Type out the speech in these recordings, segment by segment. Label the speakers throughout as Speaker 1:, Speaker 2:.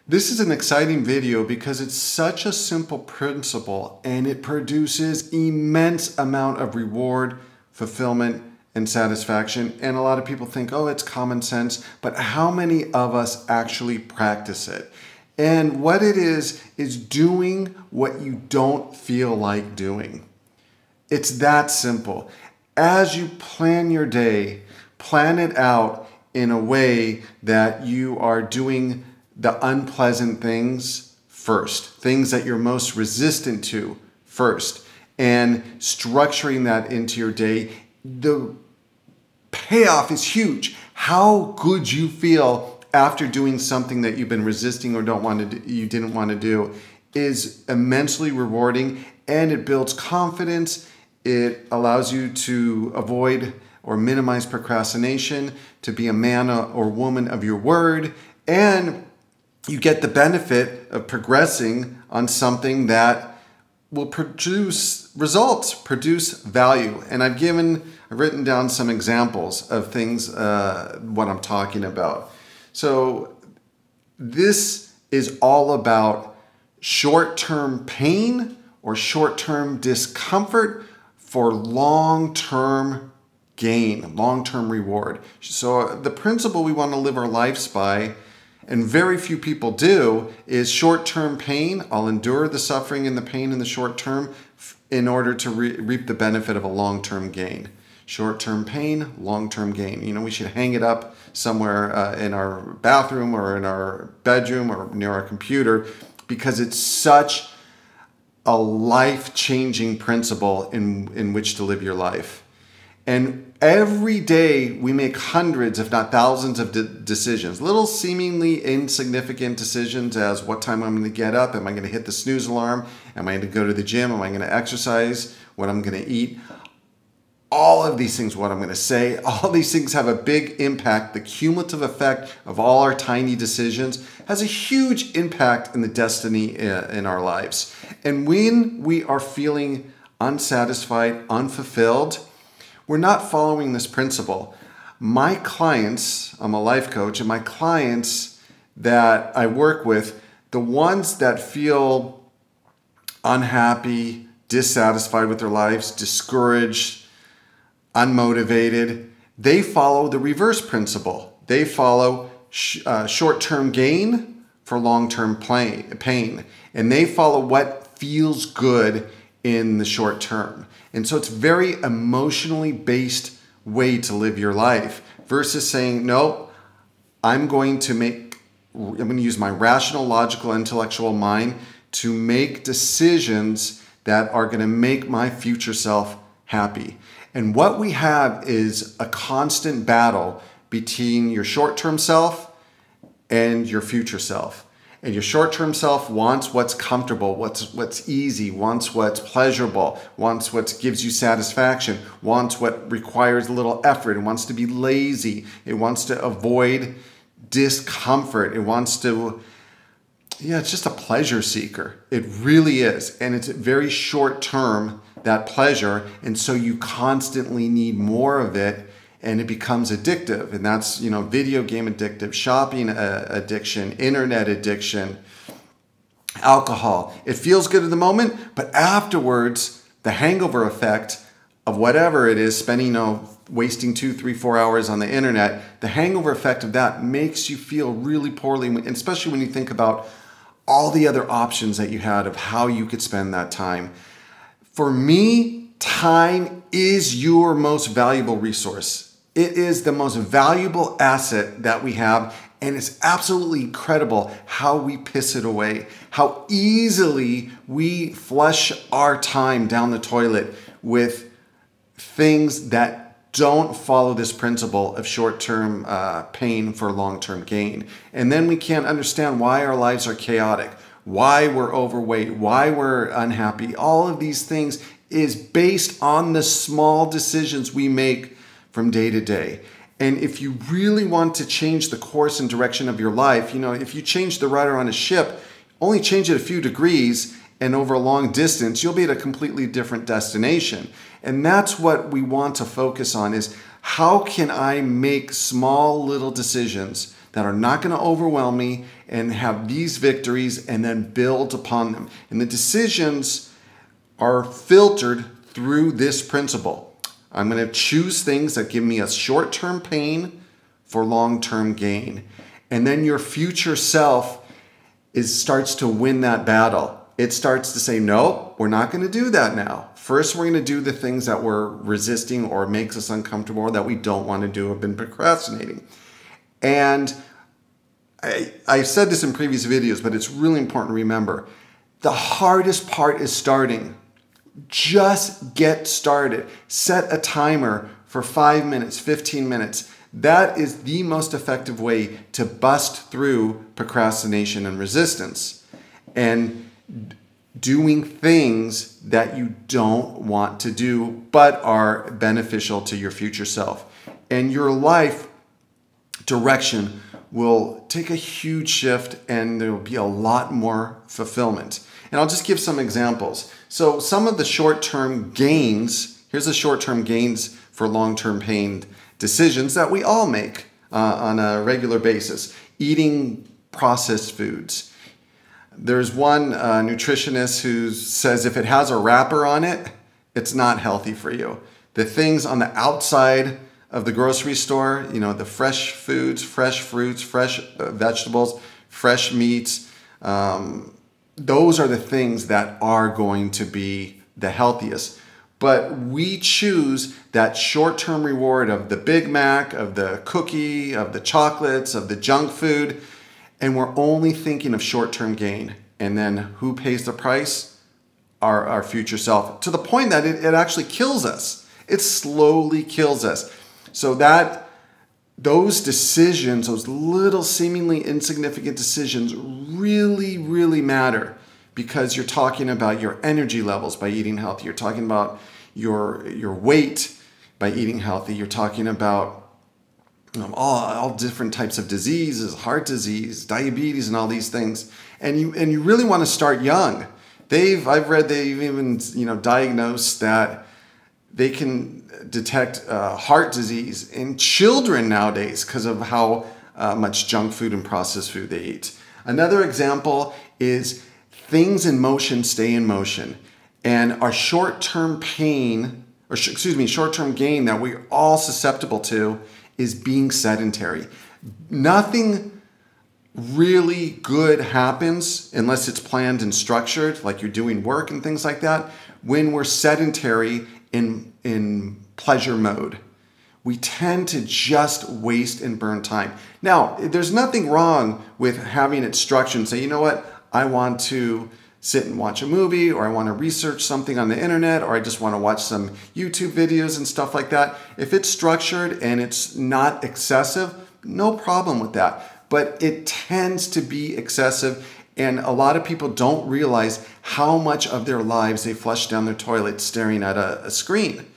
Speaker 1: This is an exciting video because it's such a simple principle and it produces immense amount of reward, fulfillment, and satisfaction. And a lot of people think, oh, it's common sense, but how many of us actually practice it? And what it is doing what you don't feel like doing. It's that simple. As you plan your day, plan it out in a way that you are doing the unpleasant things first, things that you're most resistant to first, and structuring that into your day. The payoff is huge. How good you feel after doing something that you've been resisting or you didn't want to do is immensely rewarding, and it builds confidence. It allows you to avoid or minimize procrastination, to be a man or woman of your word, and you get the benefit of progressing on something that will produce results, produce value. And I've written down some examples of things, what I'm talking about. So this is all about short-term pain or short-term discomfort for long-term gain, long-term reward. So the principle we want to live our lives by, and very few people do, is short-term pain. I'll endure the suffering and the pain in the short term in order to reap the benefit of a long-term gain. Short-term pain, long-term gain. You know, we should hang it up somewhere in our bathroom or in our bedroom or near our computer, because it's such a life-changing principle in which to live your life. And every day we make hundreds, if not thousands of decisions, little seemingly insignificant decisions as what time I'm going to get up, am I going to hit the snooze alarm, am I going to go to the gym, am I going to exercise, what I'm going to eat. All of these things, what I'm going to say, all these things have a big impact. The cumulative effect of all our tiny decisions has a huge impact in the destiny in our lives. And when we are feeling unsatisfied, unfulfilled, we're not following this principle. My clients, I'm a life coach, and my clients that I work with, the ones that feel unhappy, dissatisfied with their lives, discouraged, unmotivated, they follow the reverse principle. They follow short-term gain for long-term pain. And they follow what feels good in the short term. And so it's a very emotionally based way to live your life versus saying, no, I'm going to use my rational, logical, intellectual mind to make decisions that are going to make my future self happy. And what we have is a constant battle between your short-term self and your future self. And your short-term self wants what's comfortable, what's easy, wants what's pleasurable, wants what gives you satisfaction, wants what requires a little effort. It wants to be lazy. It wants to avoid discomfort. It wants to, it's just a pleasure seeker. It really is. And it's very short-term, that pleasure. And so you constantly need more of it. And it becomes addictive, and that's, video game addictive, shopping addiction, internet addiction, alcohol. It feels good at the moment, but afterwards, the hangover effect of whatever it is, spending, wasting 2, 3, 4 hours on the internet, the hangover effect of that makes you feel really poorly, especially when you think about all the other options that you had of how you could spend that time. For me, time is your most valuable resource. It is the most valuable asset that we have, and it's absolutely incredible how we piss it away, how easily we flush our time down the toilet with things that don't follow this principle of short-term pain for long-term gain. And then we can't understand why our lives are chaotic, why we're overweight, why we're unhappy. All of these things is based on the small decisions we make from day to day. And if you really want to change the course and direction of your life, if you change the rudder on a ship, only change it a few degrees, and over a long distance, you'll be at a completely different destination. And that's what we want to focus on, is how can I make small little decisions that are not going to overwhelm me, and have these victories and then build upon them. And the decisions are filtered through this principle. I'm going to choose things that give me a short-term pain for long-term gain. And then your future self starts to win that battle. It starts to say, no, we're not going to do that now. First, we're going to do the things that we're resisting or makes us uncomfortable or that we don't want to do, have been procrastinating. And I've said this in previous videos, but it's really important to remember. The hardest part is starting. Just get started. Set a timer for 5 minutes, 15 minutes. That is the most effective way to bust through procrastination and resistance. And doing things that you don't want to do but are beneficial to your future self. And your life direction will take a huge shift, and there will be a lot more fulfillment. And I'll just give some examples. So some of the short-term gains, here's the short-term gains for long-term pain decisions that we all make on a regular basis. Eating processed foods. There's one nutritionist who says if it has a wrapper on it, it's not healthy for you. The things on the outside of the grocery store, you know, the fresh foods, fresh fruits, fresh vegetables, fresh meats, those are the things that are going to be the healthiest. But we choose that short-term reward of the Big Mac, of the cookie, of the chocolates, of the junk food, and we're only thinking of short-term gain. And then who pays the price? Our future self. To the point that it actually kills us. It slowly kills us. So those decisions, those little seemingly insignificant decisions really, really matter, because you're talking about your energy levels by eating healthy. You're talking about your weight by eating healthy. You're talking about all different types of diseases, heart disease, diabetes, and all these things. And you really want to start young. I've read they've even diagnosed that they can detect heart disease in children nowadays because of how much junk food and processed food they eat. Another example is things in motion stay in motion. And our short-term gain that we're all susceptible to is being sedentary. Nothing really good happens unless it's planned and structured, like you're doing work and things like that, when we're sedentary in pleasure mode. We tend to just waste and burn time. Now, there's nothing wrong with having it structured and say, you know what, I want to sit and watch a movie, or I want to research something on the internet, or I just want to watch some YouTube videos and stuff like that. If it's structured and it's not excessive, no problem with that. But it tends to be excessive, and a lot of people don't realize how much of their lives they flush down their toilet staring at a screen.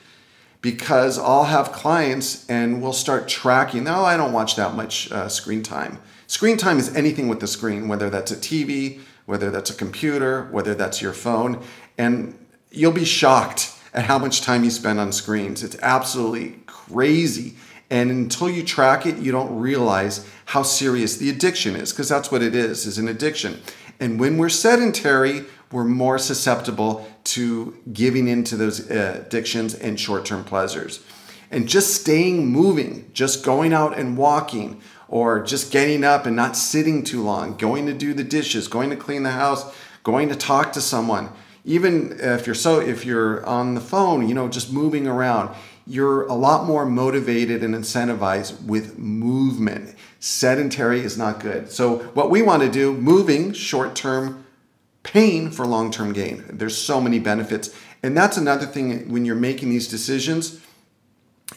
Speaker 1: Because I'll have clients and we'll start tracking, no, I don't watch that much screen time. Screen time is anything with the screen, whether that's a TV, whether that's a computer, whether that's your phone, and you'll be shocked at how much time you spend on screens. It's absolutely crazy. And until you track it, you don't realize how serious the addiction is, because that's what it is an addiction. And when we're sedentary, we're more susceptible to giving into those addictions and short-term pleasures. And just staying moving, just going out and walking, or just getting up and not sitting too long, going to do the dishes, going to clean the house, going to talk to someone. Even if you're on the phone, just moving around, you're a lot more motivated and incentivized with movement. Sedentary is not good. So what we want to do, moving, short-term pain for long-term gain. There's so many benefits. And that's another thing when you're making these decisions,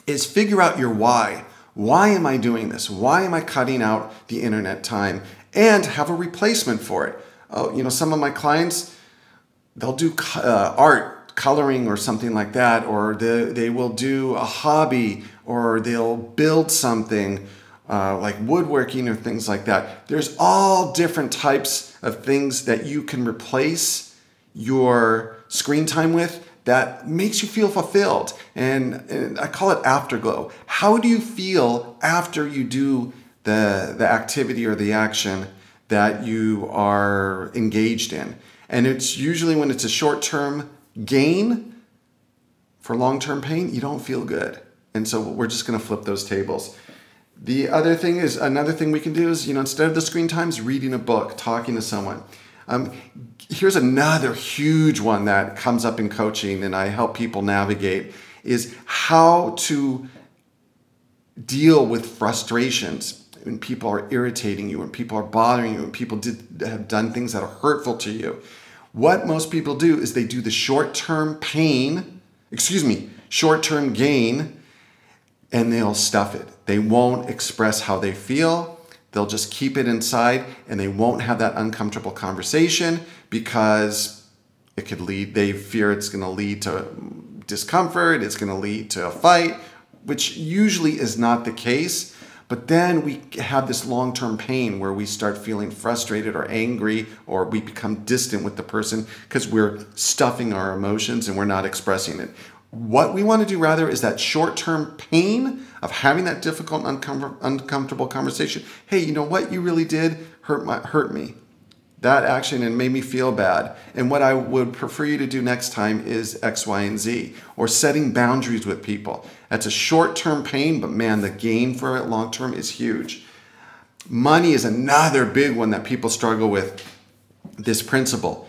Speaker 1: is figure out your why. Why am I doing this? Why am I cutting out the internet time? And have a replacement for it. Some of my clients, they'll do art, coloring or something like that, or they will do a hobby, or they'll build something like woodworking or things like that. There's all different types of things that you can replace your screen time with that makes you feel fulfilled. And I call it afterglow. How do you feel after you do the activity or the action that you are engaged in. And it's usually when it's a short-term gain for long-term pain, you don't feel good. And so we're just going to flip those tables. The other thing is, another thing we can do is, instead of the screen times, reading a book, talking to someone. Here's another huge one that comes up in coaching and I help people navigate, is how to deal with frustrations when people are irritating you, when people are bothering you, when people have done things that are hurtful to you. What most people do is they do the short-term gain, and they'll stuff it. They won't express how they feel. They'll just keep it inside, and they won't have that uncomfortable conversation because they fear it's going to lead to discomfort, it's going to lead to a fight, which usually is not the case. But then we have this long-term pain where we start feeling frustrated or angry, or we become distant with the person because we're stuffing our emotions and we're not expressing it. What we want to do rather is that short-term pain of having that difficult, uncomfortable conversation. Hey, you know what you really did hurt me. That action and made me feel bad. And what I would prefer you to do next time is X, Y, and Z. Or setting boundaries with people. That's a short-term pain, but man, the gain for it long-term is huge. Money is another big one that people struggle with. This principle.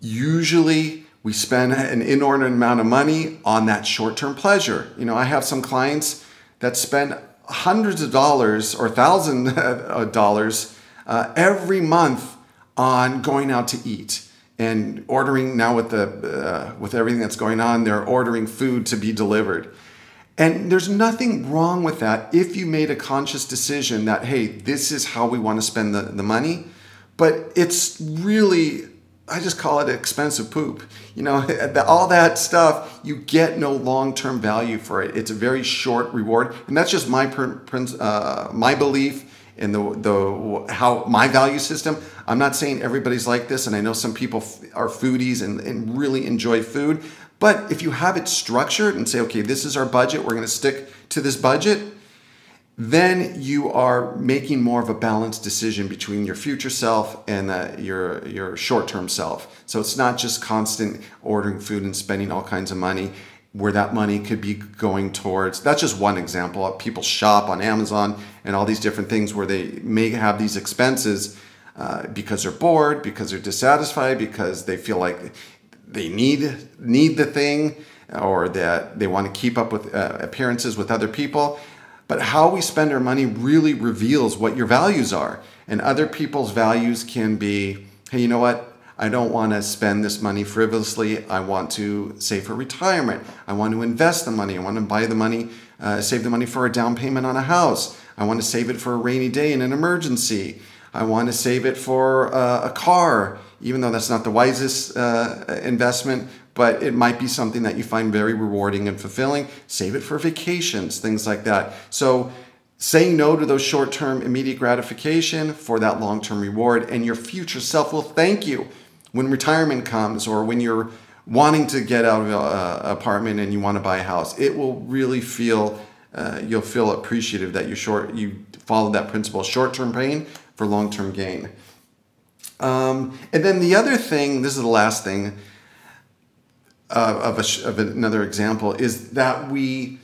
Speaker 1: Usually, we spend an inordinate amount of money on that short-term pleasure. I have some clients that spend hundreds of dollars or thousands of dollars every month on going out to eat and ordering. Now with everything that's going on, they're ordering food to be delivered. And there's nothing wrong with that if you made a conscious decision that, hey, this is how we want to spend the money. But it's really, I just call it expensive poop. All that stuff, you get no long-term value for it. It's a very short reward. And that's just my belief in how my value system. I'm not saying everybody's like this, and I know some people are foodies and really enjoy food. But if you have it structured and say, okay, this is our budget, we're going to stick to this budget, then you are making more of a balanced decision between your future self and your short-term self. So it's not just constant ordering food and spending all kinds of money, where that money could be going towards. That's just one example. People shop on Amazon and all these different things where they may have these expenses because they're bored, because they're dissatisfied, because they feel like they need the thing, or that they want to keep up with appearances with other people. But how we spend our money really reveals what your values are. And other people's values can be, hey, you know what? I don't want to spend this money frivolously. I want to save for retirement. I want to invest the money. I want to buy the money, save the money for a down payment on a house. I want to save it for a rainy day in an emergency. I want to save it for a car, even though that's not the wisest investment, but it might be something that you find very rewarding and fulfilling. Save it for vacations, things like that. So saying no to those short-term immediate gratification for that long-term reward, and your future self will thank you when retirement comes, or when you're wanting to get out of an apartment and you want to buy a house. It will really feel, you'll feel appreciative that you followed that principle, short-term pain for long-term gain. And then the other thing, this is the last thing of another example, is that we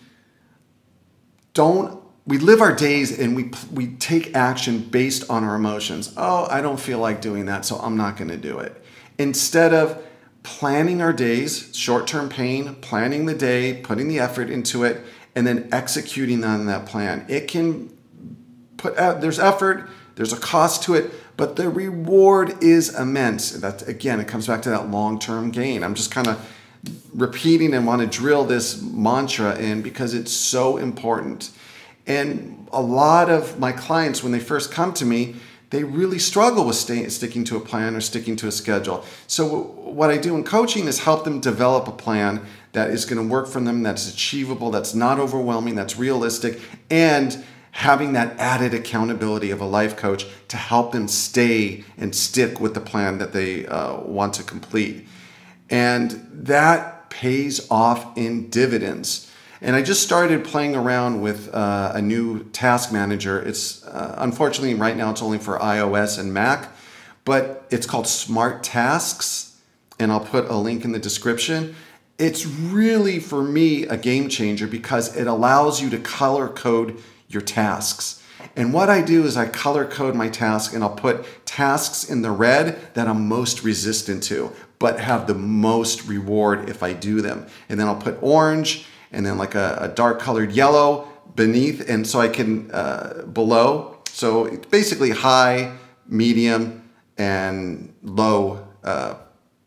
Speaker 1: live our days and we take action based on our emotions. Oh, I don't feel like doing that, so I'm not going to do it. Instead of planning our days, short-term pain, planning the day, putting the effort into it, and then executing on that plan. It can there's effort, there's a cost to it, but the reward is immense. That, again, it comes back to that long-term gain. I'm just kind of repeating and want to drill this mantra in because it's so important. And a lot of my clients, when they first come to me, they really struggle with sticking to a plan or sticking to a schedule. So what I do in coaching is help them develop a plan that is going to work for them, that's achievable, that's not overwhelming, that's realistic, and having that added accountability of a life coach to help them stay and stick with the plan that they want to complete. And that pays off in dividends. And I just started playing around with a new task manager. It's unfortunately right now it's only for iOS and Mac, but it's called Smart Tasks, and I'll put a link in the description. It's really, for me, a game changer because it allows you to color code your tasks. And what I do is I color code my task, and I'll put tasks in the red that I'm most resistant to, but have the most reward if I do them. And then I'll put orange and then like a dark colored yellow beneath, and so I can, below. So it's basically high, medium, and low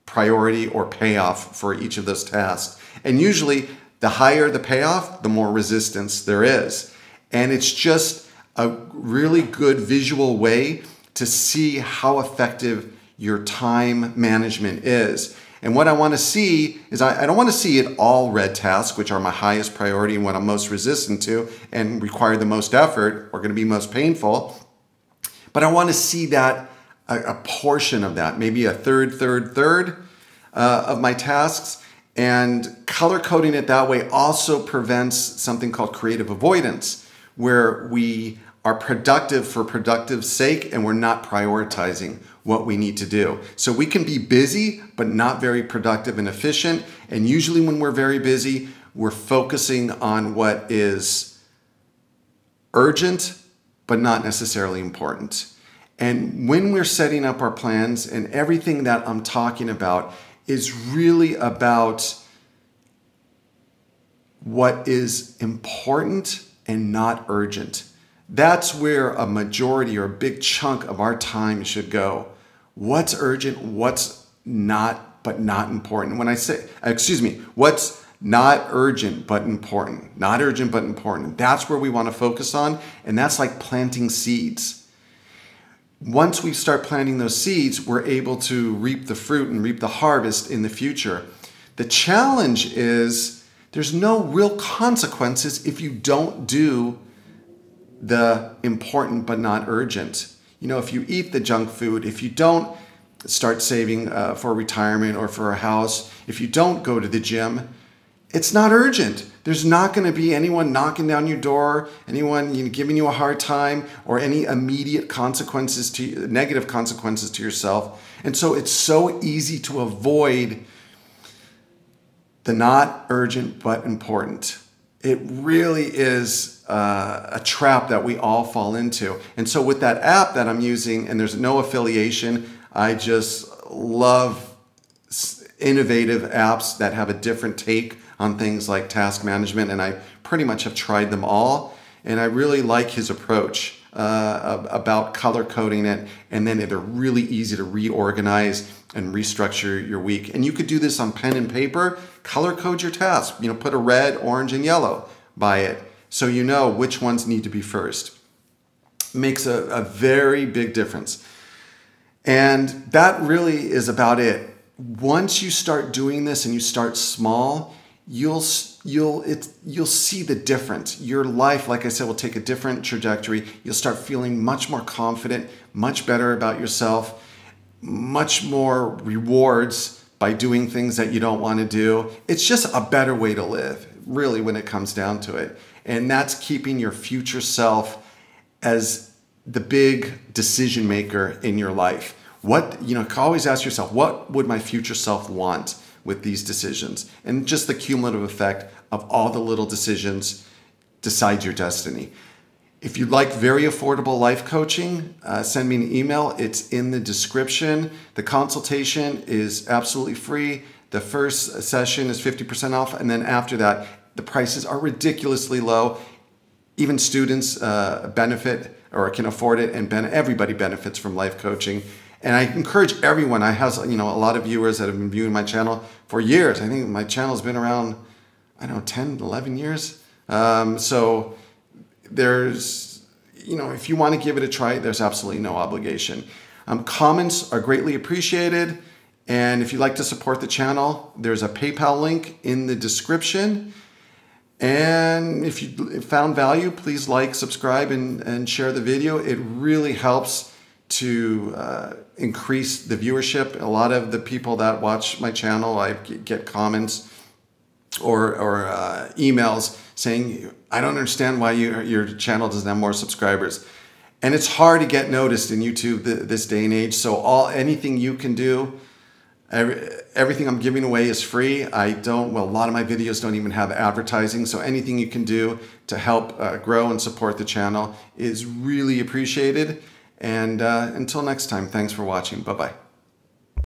Speaker 1: priority or payoff for each of those tasks. And usually the higher the payoff, the more resistance there is. And it's just a really good visual way to see how effective your time management is. And what I want to see is I don't want to see it all red tasks, which are my highest priority and what I'm most resistant to and require the most effort or going to be most painful. But I want to see that a portion of that, maybe a third of my tasks. And color coding it that way also prevents something called creative avoidance, where we are productive for productive's sake and we're not prioritizing what we need to do. So we can be busy, but not very productive and efficient. And usually when we're very busy, we're focusing on what is urgent, but not necessarily important. And when we're setting up our plans, and everything that I'm talking about is really about what is important and not urgent. That's where a majority or a big chunk of our time should go. What's urgent, what's not, but not important. When I say, what's not urgent but important. Not urgent but important. That's where we want to focus on, and that's like planting seeds. Once we start planting those seeds, we're able to reap the fruit and reap the harvest in the future. The challenge is there's no real consequences if you don't do the important but not urgent. You know, if you eat the junk food, if you don't start saving for retirement or for a house, if you don't go to the gym, it's not urgent. There's not going to be anyone knocking down your door, anyone giving you a hard time, or any immediate consequences to negative consequences to yourself. And so it's so easy to avoid the not urgent but important. It really is a trap that we all fall into. And so with that app that I'm using, and there's no affiliation, I just love innovative apps that have a different take on things like task management, and I pretty much have tried them all, and I really like his approach about color coding it, and then they're really easy to reorganize and restructure your week. And you could do this on pen and paper, color code your tasks, put a red, orange, and yellow by it so you know which ones need to be first. Makes a very big difference. And that really is about it. Once you start doing this and you start small, you'll see the difference. Your life, like I said, will take a different trajectory. You'll start feeling much more confident, much better about yourself, much more rewards by doing things that you don't want to do. It's just a better way to live, really, when it comes down to it. And that's keeping your future self as the big decision maker in your life. Always ask yourself, what would my future self want with these decisions? And just the cumulative effect of all the little decisions decides your destiny. If you'd like very affordable life coaching, send me an email. It's in the description. The consultation is absolutely free. The first session is 50% off. And then after that, the prices are ridiculously low. Even students benefit or can afford it, and everybody benefits from life coaching. And I encourage everyone. I have a lot of viewers that have been viewing my channel for years. I think my channel has been around, 10, 11 years. So there's, if you want to give it a try, there's absolutely no obligation. Comments are greatly appreciated. And if you'd like to support the channel, there's a PayPal link in the description. And if you found value, please like, subscribe, and share the video. It really helps to increase the viewership. A lot of the people that watch my channel, I get comments or emails saying, I don't understand why your channel doesn't have more subscribers. And it's hard to get noticed in YouTube this day and age. So anything you can do, everything I'm giving away is free. A lot of my videos don't even have advertising. So anything you can do to help grow and support the channel is really appreciated. And until next time, thanks for watching. Bye-bye.